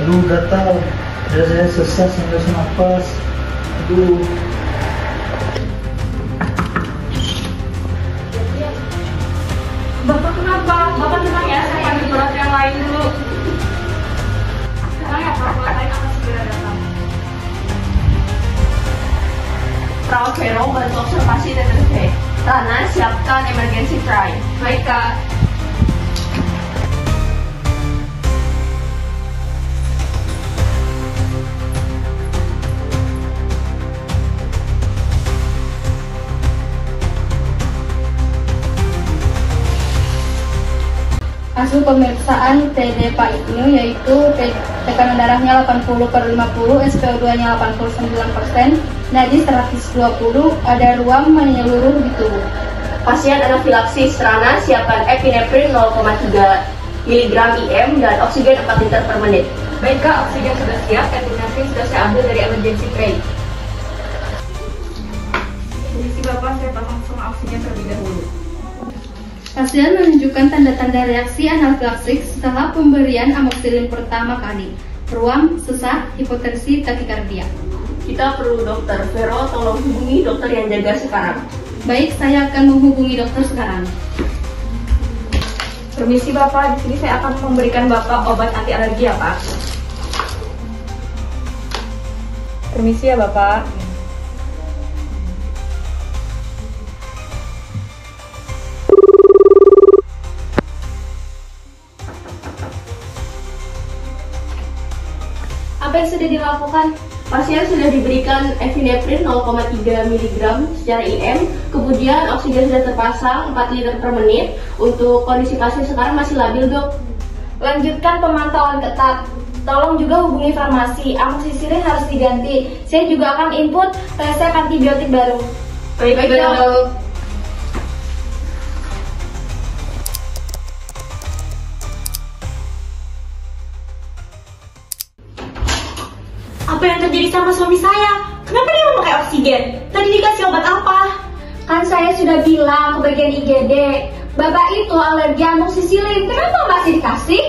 Aduh, gatal. Dada saya sesak sampai nafas. Aduh. Bapak kenapa? Bapak tenang ya, saya panggil berat yang lain dulu. Tenang ya Pak, berat lain akan segera datang. Perawat Vero bantu observasi TTV. Rana, siapkan emergency try. Baik Kak. Hasil pemeriksaan TD Pak Ibnu yaitu tekanan darahnya 80/50, SpO2-nya 89%, nadis 120, ada ruam menyeluruh di tubuh. Pasien anafilaksis. Rana, siapkan epinefrin 0,3 mg IM dan oksigen 4 liter per menit. Baik Kak, oksigen sudah siap, epinefrin sudah saya ambil dari emergency tray. Kondisi Bapak saya pasang semua oksigen terlebih dahulu. Pasien menunjukkan tanda-tanda reaksi anafilaksis setelah pemberian amoxicillin pertama kali. Ruam, sesak, hipotensi, takikardia. Kita perlu dokter. Vero, tolong hubungi dokter yang jaga sekarang. Baik, saya akan menghubungi dokter sekarang. Permisi Bapak, di sini saya akan memberikan Bapak obat anti alergi ya Pak. Permisi ya Bapak. Apa yang sudah dilakukan? Pasien sudah diberikan epinefrin 0,3 mg secara IM, kemudian oksigen sudah terpasang 4 liter per menit. Untuk kondisi pasien sekarang masih labil, Dok. Lanjutkan pemantauan ketat. Tolong juga hubungi farmasi, amoxicillin harus diganti. Saya juga akan input resep antibiotik baru. Baik, Dok. Apa yang terjadi sama suami saya? Kenapa dia memakai oksigen? Tadi dikasih obat apa? Kan saya sudah bilang ke bagian IGD, Bapak itu alergi amoxicillin, kenapa masih dikasih?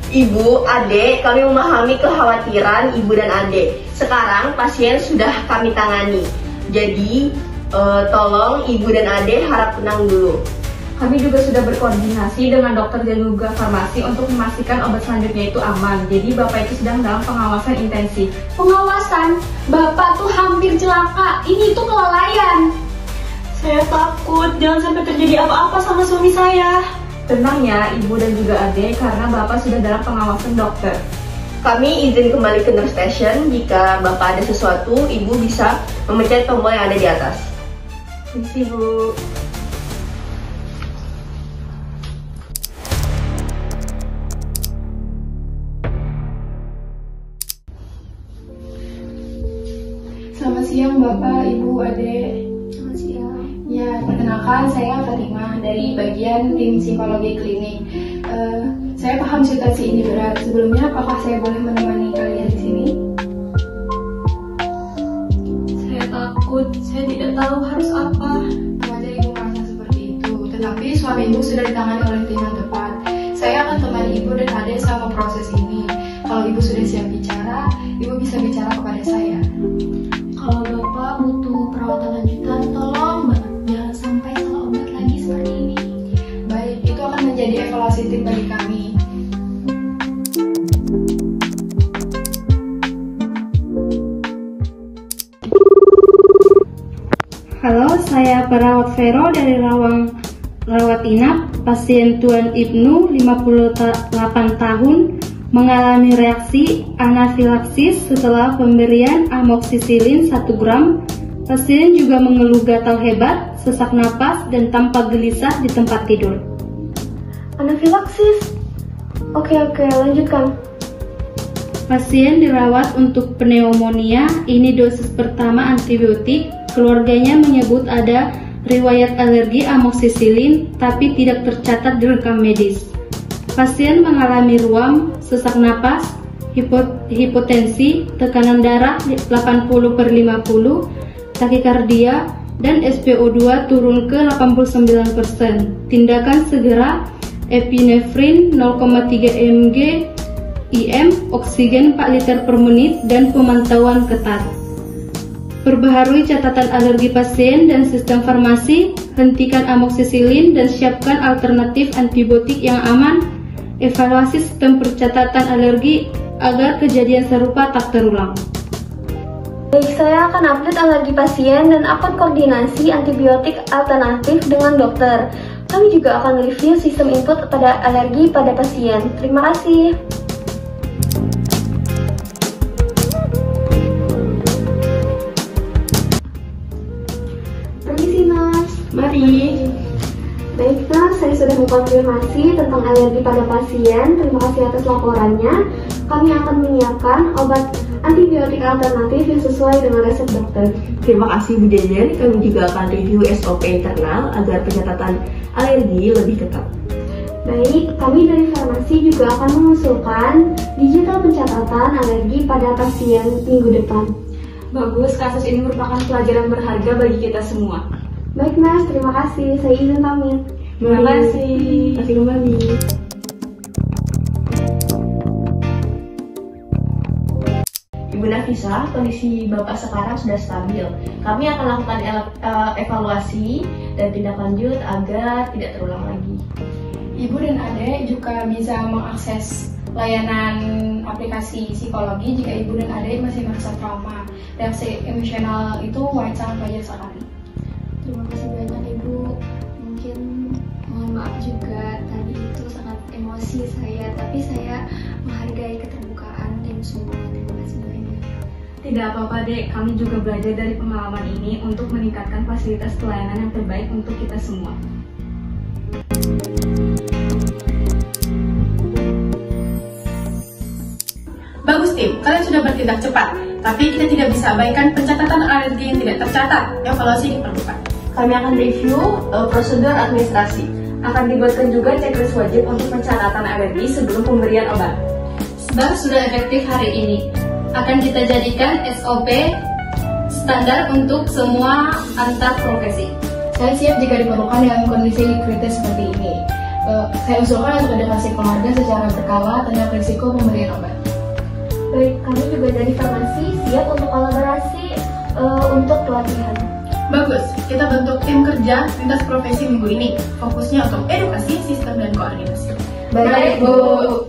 Ibu, Adek, kami memahami kekhawatiran Ibu dan Adek. Sekarang pasien sudah kami tangani. Jadi, tolong Ibu dan Adek harap tenang dulu. Kami juga sudah berkoordinasi dengan dokter dan juga farmasi untuk memastikan obat selanjutnya itu aman. Jadi Bapak itu sedang dalam pengawasan intensif. Pengawasan? Bapak tuh hampir celaka, ini tuh kelalaian. Saya takut jangan sampai terjadi apa-apa sama suami saya. Tenang ya Ibu dan juga Adek, karena Bapak sudah dalam pengawasan dokter. Kami izin kembali ke nurse station. Jika Bapak ada sesuatu, Ibu bisa memencet tombol yang ada di atas. Permisi Bu. Selamat siang Bapak, Ibu, Adek. Selamat siang. Ya, perkenalkan saya Fatimah dari bagian tim psikologi klinik. Saya paham situasi ini berat. Sebelumnya, apakah saya boleh menemani kalian di sini? Saya takut, saya tidak tahu harus apa. Wajar Ibu merasa seperti itu. Tetapi suami Ibu sudah ditangani oleh tim yang tepat. Saya akan temani Ibu dan Adek selama proses ini. Kalau Ibu sudah siap bicara, Ibu bisa bicara kepada saya. Kalau Bapak butuh perawatan lanjutan, tolong banget jangan sampai salah obat lagi seperti ini. Baik, itu akan menjadi evaluasi tim bagi kami. Halo, saya perawat Vero dari rawat inap. Pasien Tuan Ibnu, 58 tahun, mengalami reaksi anafilaksis setelah pemberian amoxicillin 1 gram. Pasien juga mengeluh gatal hebat, sesak napas, dan tampak gelisah di tempat tidur. Anafilaksis? Oke, lanjutkan. Pasien dirawat untuk pneumonia, ini dosis pertama antibiotik. Keluarganya menyebut ada riwayat alergi amoxicillin, tapi tidak tercatat di rekam medis. Pasien mengalami ruam, sesak napas, hipotensi, tekanan darah 80/50, takikardia, dan SpO2 turun ke 89%. Tindakan segera epinefrin 0,3 mg IM, oksigen 4 liter per menit, dan pemantauan ketat. Perbaharui catatan alergi pasien dan sistem farmasi, hentikan amoksisilin dan siapkan alternatif antibiotik yang aman, evaluasi sistem pencatatan alergi agar kejadian serupa tak terulang. Baik, saya akan update alergi pasien dan akan koordinasi antibiotik alternatif dengan dokter. Kami juga akan review sistem input pada alergi pada pasien. Terima kasih. Permisi, Mas. Mari. Baik, Mas, saya sudah mengkonfirmasi tentang alergi pada pasien. Terima kasih atas laporannya. Kami akan menyiapkan obat antibiotik alternatif yang sesuai dengan resep dokter. Terima kasih Bu Deden, kami juga akan review SOP internal agar pencatatan alergi lebih ketat. Baik, kami dari farmasi juga akan mengusulkan digital pencatatan alergi pada pasien minggu depan. Bagus, kasus ini merupakan pelajaran berharga bagi kita semua. Baik, Mas, terima kasih. Saya izin pamit. Terima kasih. Terima kasih kembali. Ibu Nafisa, kondisi Bapak sekarang sudah stabil. Kami akan lakukan evaluasi dan tindak lanjut agar tidak terulang lagi. Ibu dan adik juga bisa mengakses layanan aplikasi psikologi jika ibu dan adik masih merasa trauma. Reaksi emosional itu sangat wajar sekali. Terima kasih banyak Ibu. Mungkin mohon maaf juga tadi itu sangat emosi saya, tapi saya menghargai keterbukaan tim semua. Terima kasih banyak. Tidak apa-apa, Dek. Kami juga belajar dari pengalaman ini untuk meningkatkan fasilitas pelayanan yang terbaik untuk kita semua. Bagus tim, kalian sudah bertindak cepat. Tapi kita tidak bisa abaikan pencatatan alergi yang tidak tercatat. Evaluasi diperlukan. Kami akan review prosedur administrasi. Akan dibuatkan juga checklist wajib untuk pencatatan alergi sebelum pemberian obat. Sebab sudah efektif hari ini, akan kita jadikan SOP standar untuk semua antar profesi. Saya siap jika diperlukan dalam kondisi kritis seperti ini. Saya usulkan untuk edukasi keluarga secara berkala tentang risiko pemberian obat. Baik, kami juga dari farmasi siap untuk kolaborasi untuk pelatihan. Bagus, kita bentuk tim kerja lintas profesi minggu ini. Fokusnya untuk edukasi, sistem, dan koordinasi. Baik, Bu.